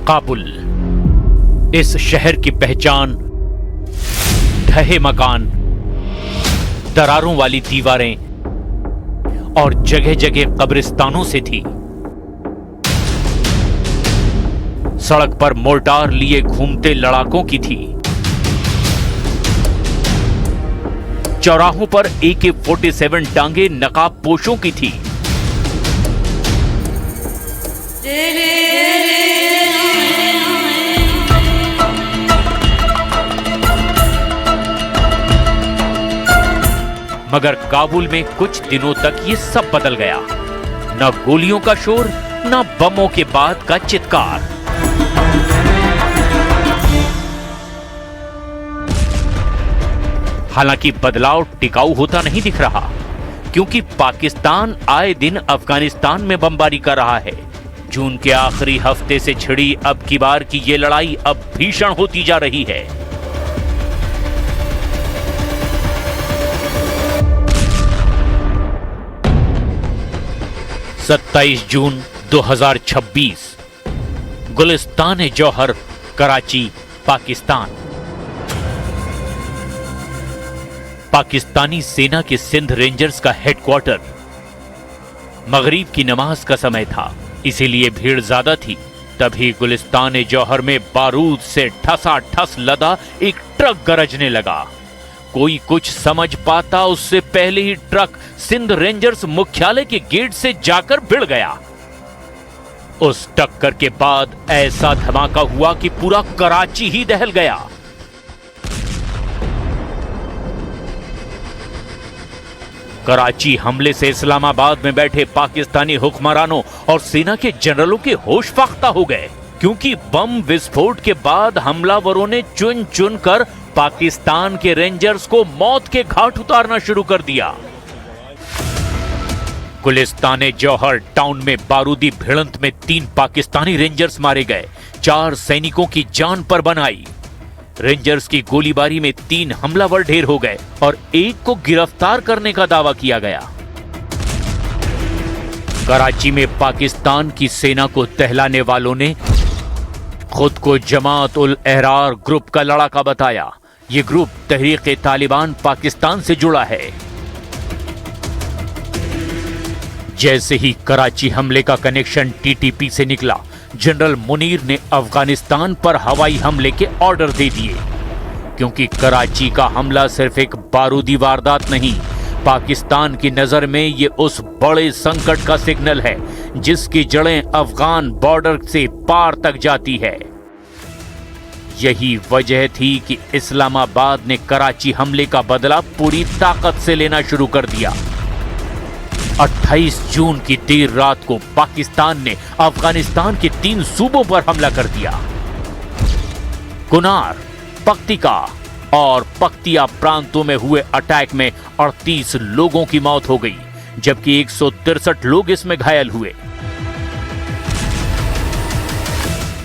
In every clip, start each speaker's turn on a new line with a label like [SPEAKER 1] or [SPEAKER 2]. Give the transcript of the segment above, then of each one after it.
[SPEAKER 1] काबुल। इस शहर की पहचान ढहे मकान, दरारों वाली दीवारें और जगह जगह कब्रिस्तानों से थी। सड़क पर मोर्टार लिए घूमते लड़ाकों की थी। चौराहों पर AK-47 टांगे नकाब पोशों की थी। मगर काबुल में कुछ दिनों तक ये सब बदल गया। न गोलियों का शोर, न बमों के बाद का चित्कार। हालांकि बदलाव टिकाऊ होता नहीं दिख रहा, क्योंकि पाकिस्तान आए दिन अफगानिस्तान में बमबारी कर रहा है। जून के आखिरी हफ्ते से छिड़ी अब की बार की ये लड़ाई अब भीषण होती जा रही है। सत्ताईस जून 2026, गुलिस्तान जौहर, कराची, पाकिस्तान। पाकिस्तानी सेना के सिंध रेंजर्स का हेडक्वार्टर। मगरिब की नमाज का समय था, इसीलिए भीड़ ज्यादा थी। तभी गुलिस्तान जौहर में बारूद से ठसाठस लदा एक ट्रक गरजने लगा। कोई कुछ समझ पाता उससे पहले ही ट्रक सिंध रेंजर्स मुख्यालय के गेट से जाकर भिड़ गया। उस टक्कर के बाद ऐसा धमाका हुआ कि पूरा कराची ही दहल गया। कराची हमले से इस्लामाबाद में बैठे पाकिस्तानी हुक्मरानों और सेना के जनरलों के होश फाख्ता हो गए, क्योंकि बम विस्फोट के बाद हमलावरों ने चुन चुन कर पाकिस्तान के रेंजर्स को मौत के घाट उतारना शुरू कर दिया। गुलिस्तान जौहर टाउन में बारूदी भिड़ंत में 3 पाकिस्तानी रेंजर्स मारे गए, 4 सैनिकों की जान पर बन आई। रेंजर्स की गोलीबारी में 3 हमलावर ढेर हो गए और एक को गिरफ्तार करने का दावा किया गया। कराची में पाकिस्तान की सेना को टहलाने वालों ने खुद को जमात उल एहरार ग्रुप का लड़ाका बताया। ये ग्रुप तहरीक तालिबान पाकिस्तान से जुड़ा है। जैसे ही कराची हमले का कनेक्शन TTP से निकला, जनरल मुनीर ने अफगानिस्तान पर हवाई हमले के ऑर्डर दे दिए, क्योंकि कराची का हमला सिर्फ एक बारूदी वारदात नहीं, पाकिस्तान की नजर में ये उस बड़े संकट का सिग्नल है जिसकी जड़ें अफगान बॉर्डर से पार तक जाती है। यही वजह थी कि इस्लामाबाद ने कराची हमले का बदला पूरी ताकत से लेना शुरू कर दिया। 28 जून की देर रात को पाकिस्तान ने अफगानिस्तान के 3 सूबों पर हमला कर दिया। कुनार, पख्तिका और पख्तिया प्रांतों में हुए अटैक में 38 लोगों की मौत हो गई, जबकि 163 लोग इसमें घायल हुए।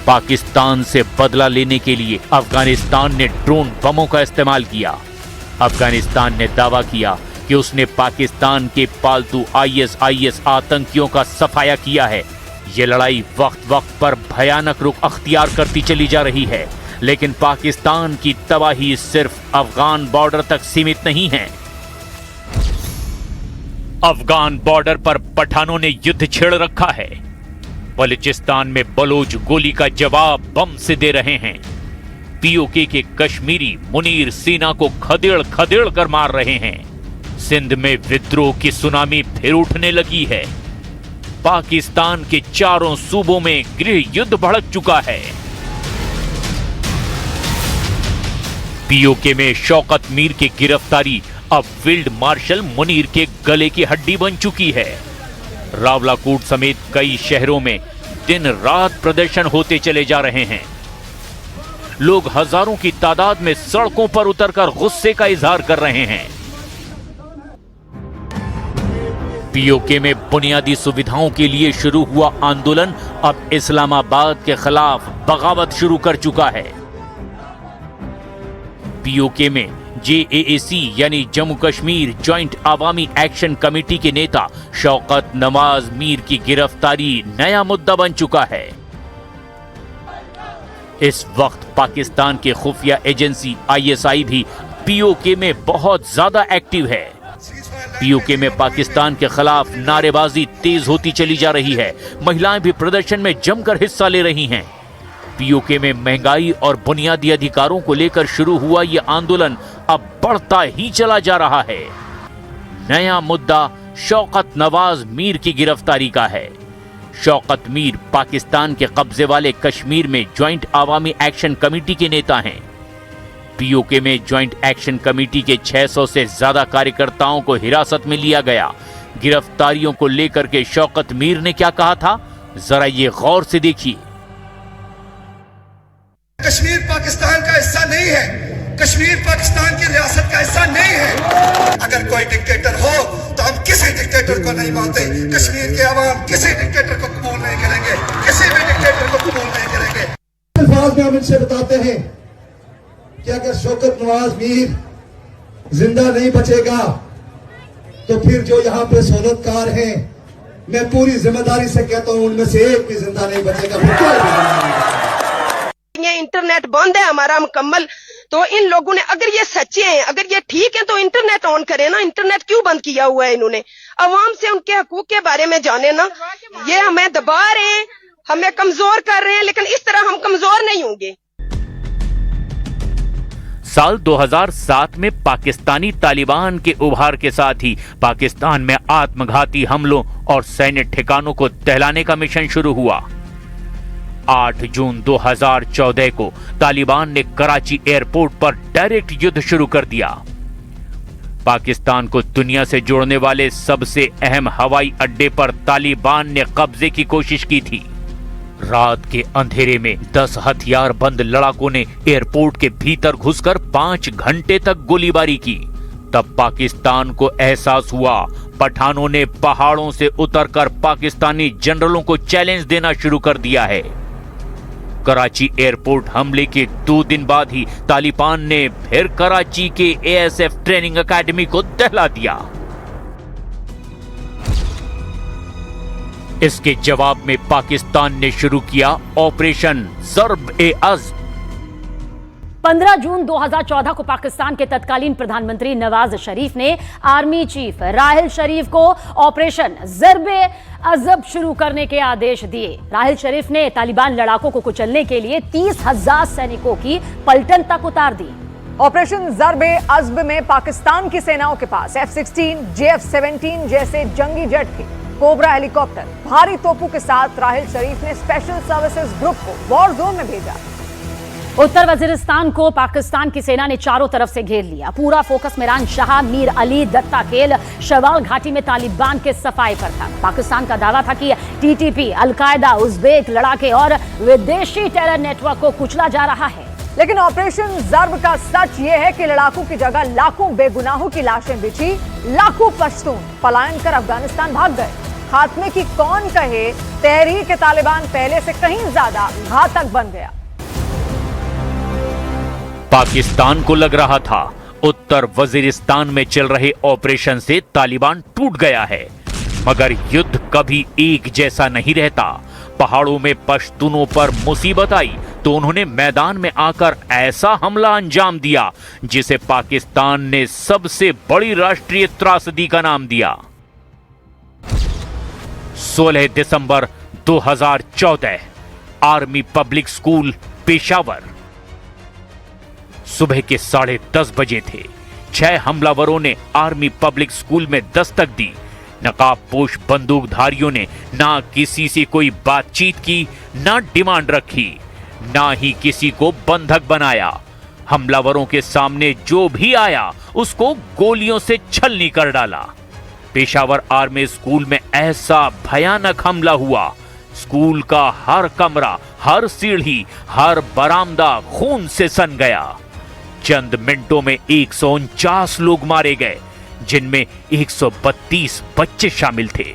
[SPEAKER 1] पाकिस्तान से बदला लेने के लिए अफगानिस्तान ने ड्रोन बमों का इस्तेमाल किया। अफगानिस्तान ने दावा किया कि उसने पाकिस्तान के पालतू ISIS आतंकियों का सफाया किया है। यह लड़ाई वक्त वक्त पर भयानक रुख अख्तियार करती चली जा रही है, लेकिन पाकिस्तान की तबाही सिर्फ अफगान बॉर्डर तक सीमित नहीं है। अफगान बॉर्डर पर पठानों ने युद्ध छेड़ रखा है। बलूचिस्तान में बलोच गोली का जवाब बम से दे रहे हैं। POK के कश्मीरी मुनीर सेना को खदेड़ खदेड़ कर मार रहे हैं। सिंध में विद्रोह की सुनामी फिर उठने लगी है। पाकिस्तान के चारों सूबों में गृह युद्ध भड़क चुका है। POK में शौकत मीर की गिरफ्तारी अब फील्ड मार्शल मुनीर के गले की हड्डी बन चुकी है। रावलाकोट समेत कई शहरों में दिन रात प्रदर्शन होते चले जा रहे हैं। लोग हजारों की तादाद में सड़कों पर उतरकर गुस्से का इजहार कर रहे हैं। POK में बुनियादी सुविधाओं के लिए शुरू हुआ आंदोलन अब इस्लामाबाद के खिलाफ बगावत शुरू कर चुका है। POK में JAAC यानी जम्मू कश्मीर जॉइंट अवामी एक्शन कमेटी के नेता शौकत नवाज मीर की गिरफ्तारी नया मुद्दा बन चुका है। इस वक्त पाकिस्तान के खुफिया एजेंसी आईएसआई भी पीओके में बहुत ज्यादा एक्टिव है। पीओके में पाकिस्तान के खिलाफ नारेबाजी तेज होती चली जा रही है। महिलाएं भी प्रदर्शन में जमकर हिस्सा ले रही हैं। पीओके में महंगाई और बुनियादी अधिकारों को लेकर शुरू हुआ यह आंदोलन अब बढ़ता ही चला जा रहा है। नया मुद्दा शौकत नवाज मीर की गिरफ्तारी का है। शौकत मीर पाकिस्तान के कब्जे वाले कश्मीर में ज्वाइंट अवामी एक्शन कमेटी के नेता हैं। पीओके में ज्वाइंट एक्शन कमेटी के 600 से ज्यादा कार्यकर्ताओं को हिरासत में लिया गया। गिरफ्तारियों को लेकर के शौकत मीर ने क्या कहा था, जरा ये गौर से देखिए।
[SPEAKER 2] कश्मीर पाकिस्तान का हिस्सा नहीं है, कश्मीर पाकिस्तान की रियासत का हिस्सा नहीं है। अगर कोई डिक्टेटर हो तो हम किसी डिक्टेटर को नहीं मानते। कश्मीर के अवाम किसी डिक्टेटर को कबूल नहीं करेंगे, किसी भी डिक्टेटर को कबूल नहीं करेंगे।
[SPEAKER 3] अल्फाज में हम इनसे बताते हैं कि अगर शौकत नवाज मीर जिंदा नहीं बचेगा तो फिर जो यहाँ पे सहूलतकार हैं, मैं पूरी जिम्मेदारी से कहता हूँ उनमें से एक भी जिंदा नहीं बचेगा।
[SPEAKER 4] इंटरनेट बंद है हमारा मुकम्मल। तो इन लोगों ने, अगर ये सच्चे हैं, अगर ये ठीक है, तो इंटरनेट ऑन करें ना। इंटरनेट क्यों बंद किया हुआ है इन्होंने? अवाम से उनके हकूक के बारे में जाने ना। ये हमें दबा रहे हैं, हमें कमजोर कर रहे हैं, लेकिन इस तरह हम कमजोर नहीं होंगे।
[SPEAKER 1] साल 2007 में पाकिस्तानी तालिबान के उभार के साथ ही पाकिस्तान में आत्मघाती हमलों और सैन्य ठिकानों को दहलाने का मिशन शुरू हुआ। 8 जून 2014 को तालिबान ने कराची एयरपोर्ट पर डायरेक्ट युद्ध शुरू कर दिया। पाकिस्तान को दुनिया से जोड़ने वाले सबसे अहम हवाई अड्डे पर तालिबान ने कब्जे की कोशिश की थी। रात के अंधेरे में 10 हथियारबंद लड़ाकों ने एयरपोर्ट के भीतर घुसकर 5 घंटे तक गोलीबारी की। तब पाकिस्तान को एहसास हुआ। पठानों ने पहाड़ों से उतरकर पाकिस्तानी जनरलों को चैलेंज देना शुरू कर दिया है। कराची एयरपोर्ट हमले के 2 दिन बाद ही तालिबान ने फिर कराची के एएसएफ ट्रेनिंग एकेडमी को दहला दिया। इसके जवाब में पाकिस्तान ने शुरू किया ऑपरेशन ज़र्ब-ए-अज़्ब।
[SPEAKER 5] 15 जून 2014 को पाकिस्तान के तत्कालीन प्रधानमंत्री नवाज शरीफ ने आर्मी चीफ राहिल शरीफ को ऑपरेशन ज़र्ब-ए-अज़्ब शुरू करने के आदेश दिए। राहिल शरीफ ने तालिबान लड़ाकों को कुचलने के लिए 30,000 सैनिकों की पलटन तक उतार दी।
[SPEAKER 6] ऑपरेशन ज़र्ब-ए-अज़्ब में पाकिस्तान की सेनाओं के पास F-16, JF-17 जैसे जंगी जेट थे, कोबरा हेलीकॉप्टर, भारी तोपों के साथ राहिल शरीफ ने स्पेशल सर्विसेज ग्रुप को वॉर जोन में भेजा।
[SPEAKER 5] उत्तर वजीरिस्तान को पाकिस्तान की सेना ने चारों तरफ से घेर लिया। पूरा फोकस मिरान शाह, मीर अली, दत्ता केल, शवाल घाटी में तालिबान के सफाई पर था। पाकिस्तान का दावा था कि टीटीपी, अलकायदा, उज़्बेक लड़ाके और विदेशी टेरर नेटवर्क को कुचला जा रहा है।
[SPEAKER 6] लेकिन ऑपरेशन ज़र्ब का सच ये है कि लड़ाकों की जगह लाखों बेगुनाहों की लाशें बिछी, लाखों पश्तून पलायन कर अफगानिस्तान भाग गए। खात्मे की कौन कहे, तहरीक तालिबान पहले से कहीं ज्यादा घातक बन गया।
[SPEAKER 1] पाकिस्तान को लग रहा था उत्तर वजीरिस्तान में चल रहे ऑपरेशन से तालिबान टूट गया है, मगर युद्ध कभी एक जैसा नहीं रहता। पहाड़ों में पश्तूनों पर मुसीबत आई तो उन्होंने मैदान में आकर ऐसा हमला अंजाम दिया जिसे पाकिस्तान ने सबसे बड़ी राष्ट्रीय त्रासदी का नाम दिया। 16 दिसंबर 2014 आर्मी पब्लिक स्कूल पेशावर। सुबह के 10:30 बजे थे। 6 हमलावरों ने आर्मी पब्लिक स्कूल में दस्तक दी। नकाबपोश बंदूकधारियों ने ना किसी से कोई बातचीत की, ना डिमांड रखी, ना ही किसी को बंधक बनाया। हमलावरों के सामने जो भी आया उसको गोलियों से छलनी कर डाला। पेशावर आर्मी स्कूल में ऐसा भयानक हमला हुआ, स्कूल का हर कमरा, हर सीढ़ी, हर बरामदा खून से सन गया। चंद मिनटों में 149 लोग मारे गए, जिनमें 132 बच्चे शामिल थे।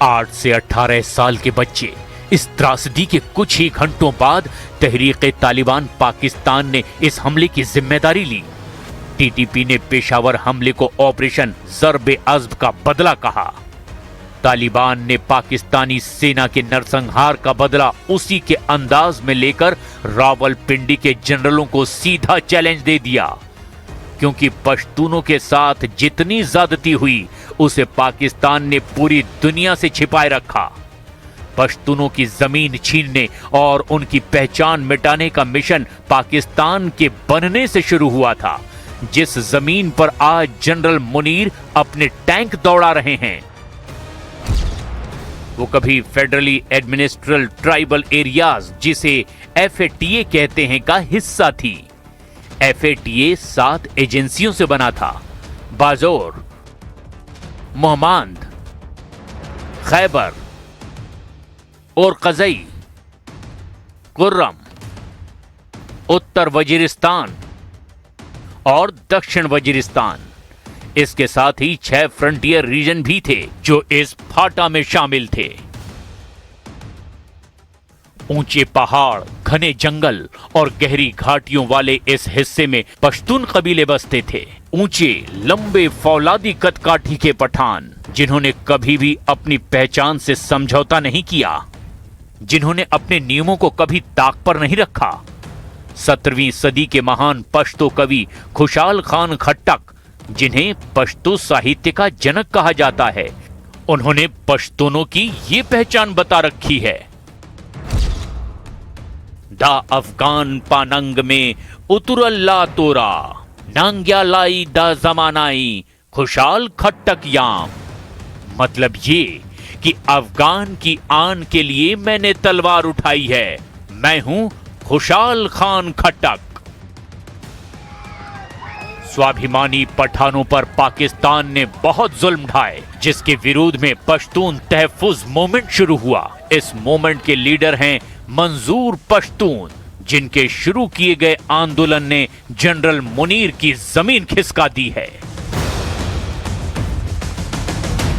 [SPEAKER 1] 8 से 18 साल के बच्चे। इस त्रासदी के कुछ ही घंटों बाद तहरीक तालिबान पाकिस्तान ने इस हमले की जिम्मेदारी ली। टीटीपी ने पेशावर हमले को ऑपरेशन ज़र्ब-ए-अज़्ब का बदला कहा। तालिबान ने पाकिस्तानी सेना के नरसंहार का बदला उसी के अंदाज में लेकर रावलपिंडी के जनरलों को सीधा चैलेंज दे दिया, क्योंकि पश्तूनों के साथ जितनी ज्यादती हुई उसे पाकिस्तान ने पूरी दुनिया से छिपाए रखा। पश्तूनों की जमीन छीनने और उनकी पहचान मिटाने का मिशन पाकिस्तान के बनने से शुरू हुआ था, जिस जमीन पर आज जनरल मुनीर अपने टैंक दौड़ा रहे हैं। वो कभी फेडरली एडमिनिस्ट्रेटिव ट्राइबल एरियाज, जिसे FATA कहते हैं, का हिस्सा थी। FATA 7 एजेंसियों से बना था: बाजोर, मोहम्मद, खैबर और कज़ई, कुर्रम, उत्तर वजीरिस्तान और दक्षिण वजीरिस्तान। इसके साथ ही 6 फ्रंटियर रीजन भी थे जो इस फाटा में शामिल थे। ऊंचे पहाड़, घने जंगल और गहरी घाटियों वाले इस हिस्से में पश्तून कबीले बसते थे। ऊंचे लंबे फौलादी कदकाठी के पठान, जिन्होंने कभी भी अपनी पहचान से समझौता नहीं किया, जिन्होंने अपने नियमों को कभी ताक पर नहीं रखा। 17वीं सदी के महान पश्तो कवि खुशाल खान खट्टक, जिन्हें पश्तो साहित्य का जनक कहा जाता है, उन्होंने पश्तूनों की ये पहचान बता रखी है: दा अफगान पानंग में उतुरल्ला तोरा, नांग्या लाई दा जमानाई खुशाल खट्टक याम। मतलब ये कि अफगान की आन के लिए मैंने तलवार उठाई है, मैं हूं खुशाल खान खट्टक। स्वाभिमानी पठानों पर पाकिस्तान ने बहुत जुल्म ढाए, जिसके विरोध में पश्तून तहफ्फुज मूवमेंट शुरू हुआ। इस मूवमेंट के लीडर हैं मंजूर पश्तून, जिनके शुरू किए गए आंदोलन ने जनरल मुनीर की जमीन खिसका दी है।